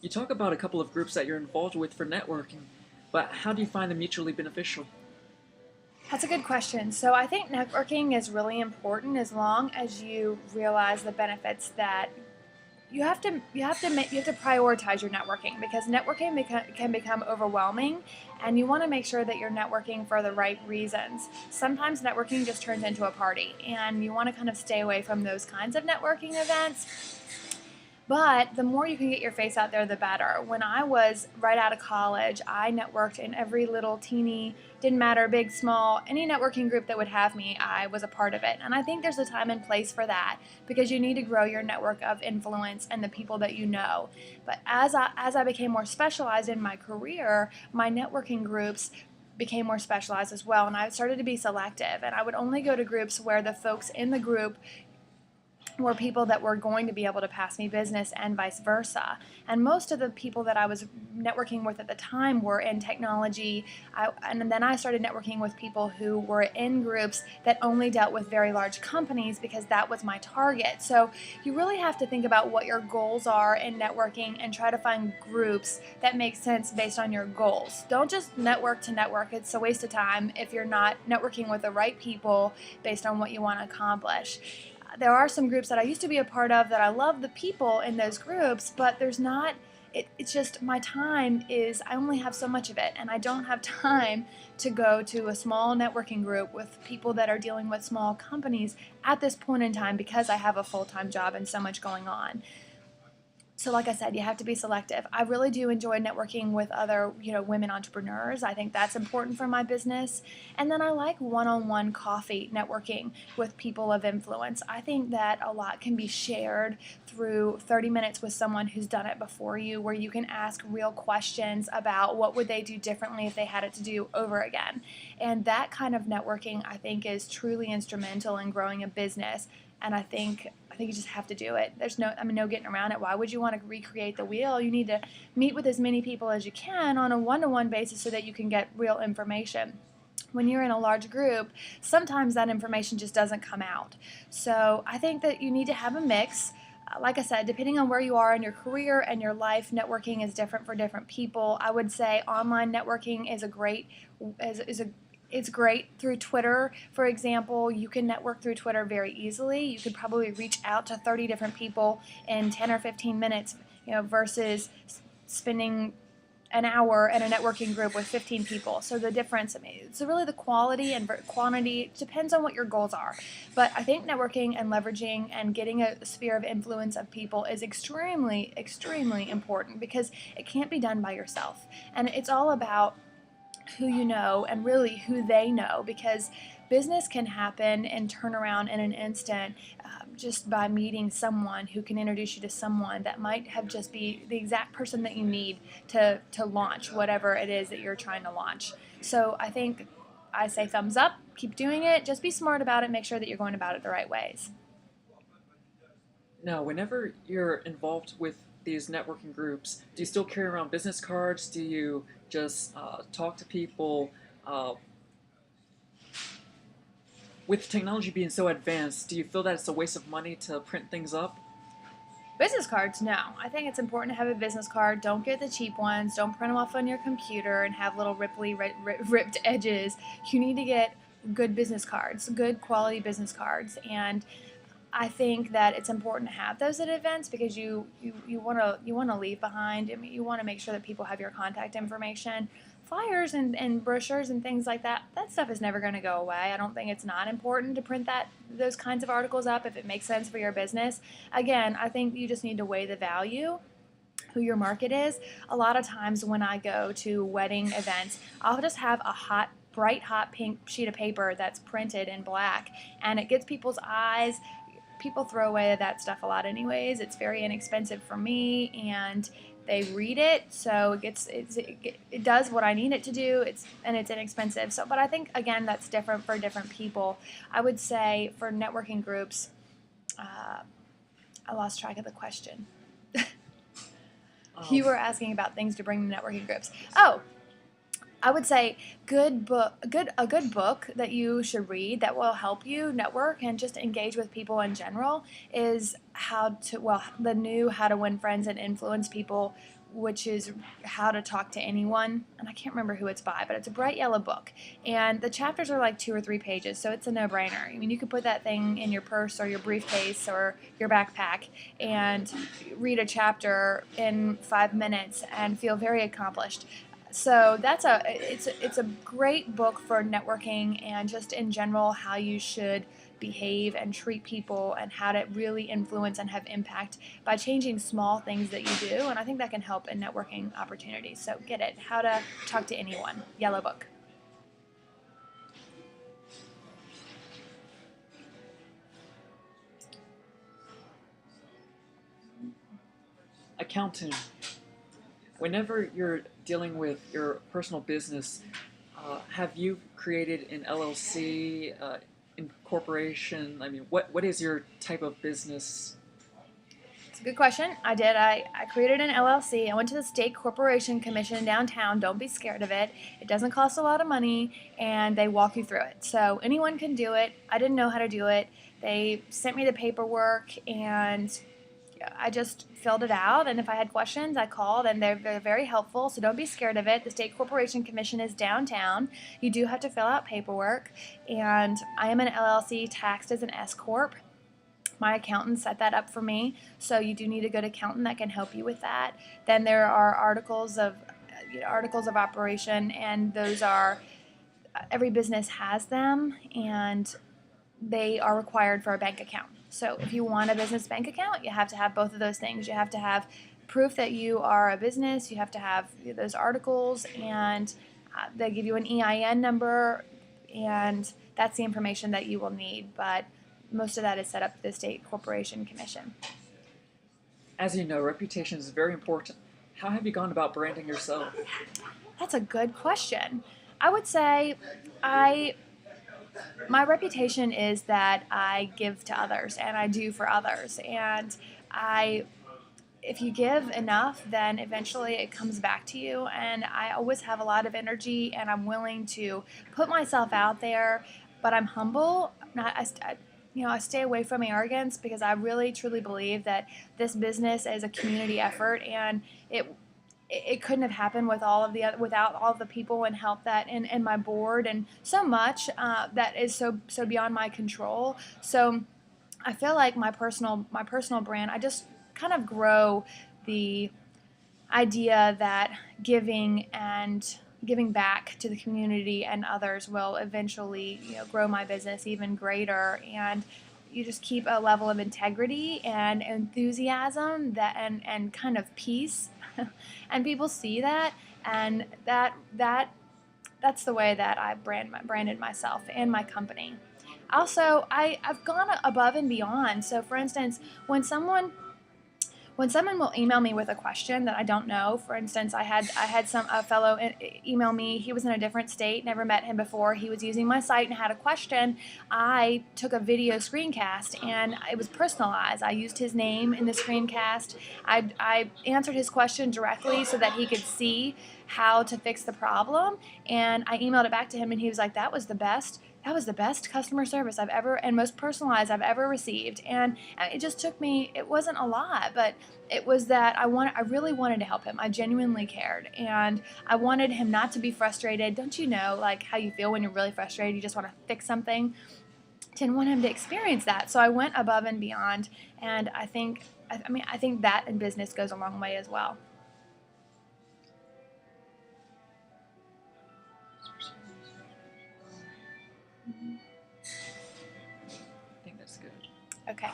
You talk about a couple of groups that you're involved with for networking, but how do you find them mutually beneficial? That's a good question. So I think networking is really important as long as you realize the benefits that you have to prioritize your networking because can become overwhelming, and you want to make sure that you're networking for the right reasons. Sometimes networking just turns into a party, and you want to kind of stay away from those kinds of networking events. But the more you can get your face out there, the better. When I was right out of college, I networked in every little teeny, didn't matter, big, small, any networking group that would have me, I was a part of it. And I think there's a time and place for that because you need to grow your network of influence and the people that you know. But as I became more specialized in my career, my networking groups became more specialized as well, and I started to be selective, and I would only go to groups where the folks in the group were people that were going to be able to pass me business and vice versa. And most of the people that I was networking with at the time were in technology. And then I started networking with people who were in groups that only dealt with very large companies because that was my target. So you really have to think about what your goals are in networking and try to find groups that make sense based on your goals. Don't just network to network. It's a waste of time if you're not networking with the right people based on what you want to accomplish. There are some groups that I used to be a part of that I love the people in those groups, but there's not, it's just my time is, I only have so much of it, and I don't have time to go to a small networking group with people that are dealing with small companies at this point in time because I have a full-time job and so much going on. So like I said, you have to be selective. I really do enjoy networking with other, women entrepreneurs. I think that's important for my business. And then I like one-on-one coffee networking with people of influence. I think that a lot can be shared through 30 minutes with someone who's done it before you, where you can ask real questions about what would they do differently if they had it to do over again. And that kind of networking, I think, is truly instrumental in growing a business. And I think you just have to do it. There's no getting around it. Why would you want to recreate the wheel? You need to meet with as many people as you can on a one-to-one basis so that you can get real information. When you're in a large group, sometimes that information just doesn't come out. So I think that you need to have a mix. Like I said, depending on where you are in your career and your life, networking is different for different people. I would say online networking is a great is a it's great through Twitter. For example, you can network through Twitter very easily. You could probably reach out to 30 different people in 10 or 15 minutes, versus spending an hour in a networking group with 15 people. So the difference, it's really the quality and quantity. It depends on what your goals are. But I think networking and leveraging and getting a sphere of influence of people is extremely, extremely important because it can't be done by yourself. And it's all about who you know and really who they know, because business can happen and turn around in an instant, just by meeting someone who can introduce you to someone that might have just be the exact person that you need to launch whatever it is that you're trying to launch. So I think I say thumbs up, keep doing it, just be smart about it, make sure that you're going about it the right ways. Now, whenever you're involved with these networking groups, do you still carry around business cards? Do you just talk to people? Uh, with technology being so advanced, do you feel that it's a waste of money to print things up? Business cards, no. I think it's important to have a business card. Don't get the cheap ones. Don't print them off on your computer and have little ripped edges. You need to get good business cards, good quality business cards. And I think that it's important to have those at events because you want to leave behind. I mean, you want to make sure that people have your contact information. Flyers and brochures and things like that. That stuff is never going to go away. I don't think it's not important to print those kinds of articles up if it makes sense for your business. Again, I think you just need to weigh the value, who your market is. A lot of times when I go to wedding events, I'll just have a bright hot pink sheet of paper that's printed in black, and it gets people's eyes. People throw away that stuff a lot anyways. It's very inexpensive for me, and they read it, so it does what I need it to do. It's inexpensive. So, but I think again that's different for different people. I would say for networking groups, I lost track of the question. You Um, were asking about things to bring to networking groups. Oh, I would say a good book that you should read that will help you network and just engage with people in general is the new How to Win Friends and Influence People, which is How to Talk to Anyone. And I can't remember who it's by, but it's a bright yellow book. And the chapters are like 2 or 3 pages, so it's a no-brainer. I mean, you could put that thing in your purse or your briefcase or your backpack and read a chapter in 5 minutes and feel very accomplished. So it's a great book for networking and just in general how you should behave and treat people and how to really influence and have impact by changing small things that you do. And I think that can help in networking opportunities. So get it, How to Talk to Anyone, yellow book. Accounting. Whenever you're dealing with your personal business, have you created an LLC, incorporation? I mean, what is your type of business? It's a good question. I did. I created an LLC. I went to the State Corporation Commission downtown. Don't be scared of it. It doesn't cost a lot of money, and they walk you through it. So anyone can do it. I didn't know how to do it. They sent me the paperwork, and I just filled it out, and if I had questions, I called, and they're very helpful, so don't be scared of it. The State Corporation Commission is downtown. You do have to fill out paperwork, and I am an LLC taxed as an S-Corp. My accountant set that up for me, so you do need a good accountant that can help you with that. Then there are articles of operation, and those are, every business has them, and they are required for a bank account. So if you want a business bank account, you have to have both of those things. You have to have proof that you are a business, you have to have those articles, and they give you an EIN number, and that's the information that you will need. But most of that is set up through the State Corporation Commission. As you know, reputation is very important. How have you gone about branding yourself? That's a good question. I would say my reputation is that I give to others and I do for others. And if you give enough, then eventually it comes back to you. And I always have a lot of energy and I'm willing to put myself out there, but I'm humble. I stay away from arrogance because I really truly believe that this business is a community effort, and it couldn't have happened without all of the people and help that in my board and so much that is so beyond my control. So I feel like my personal brand, I just kind of grow the idea that giving back to the community and others will eventually grow my business even greater. And you just keep a level of integrity and enthusiasm and kind of peace and people see that, and that's the way that I branded myself and my company. Also, I've gone above and beyond. So for instance, when someone will email me with a question that I don't know, for instance, I had a fellow email me. He was in a different state, never met him before. He was using my site and had a question. I took a video screencast and it was personalized. I used his name in the screencast. I answered his question directly so that he could see how to fix the problem, and I emailed it back to him, and he was like, that was the best customer service I've ever, and most personalized I've ever received. And it just took me, it wasn't a lot, but it was that I really wanted to help him. I genuinely cared, and I wanted him not to be frustrated. Don't you know, like, how you feel when you're really frustrated, you just want to fix something? Didn't want him to experience that, so I went above and beyond, and I think that in business goes a long way as well. I think that's good. Okay.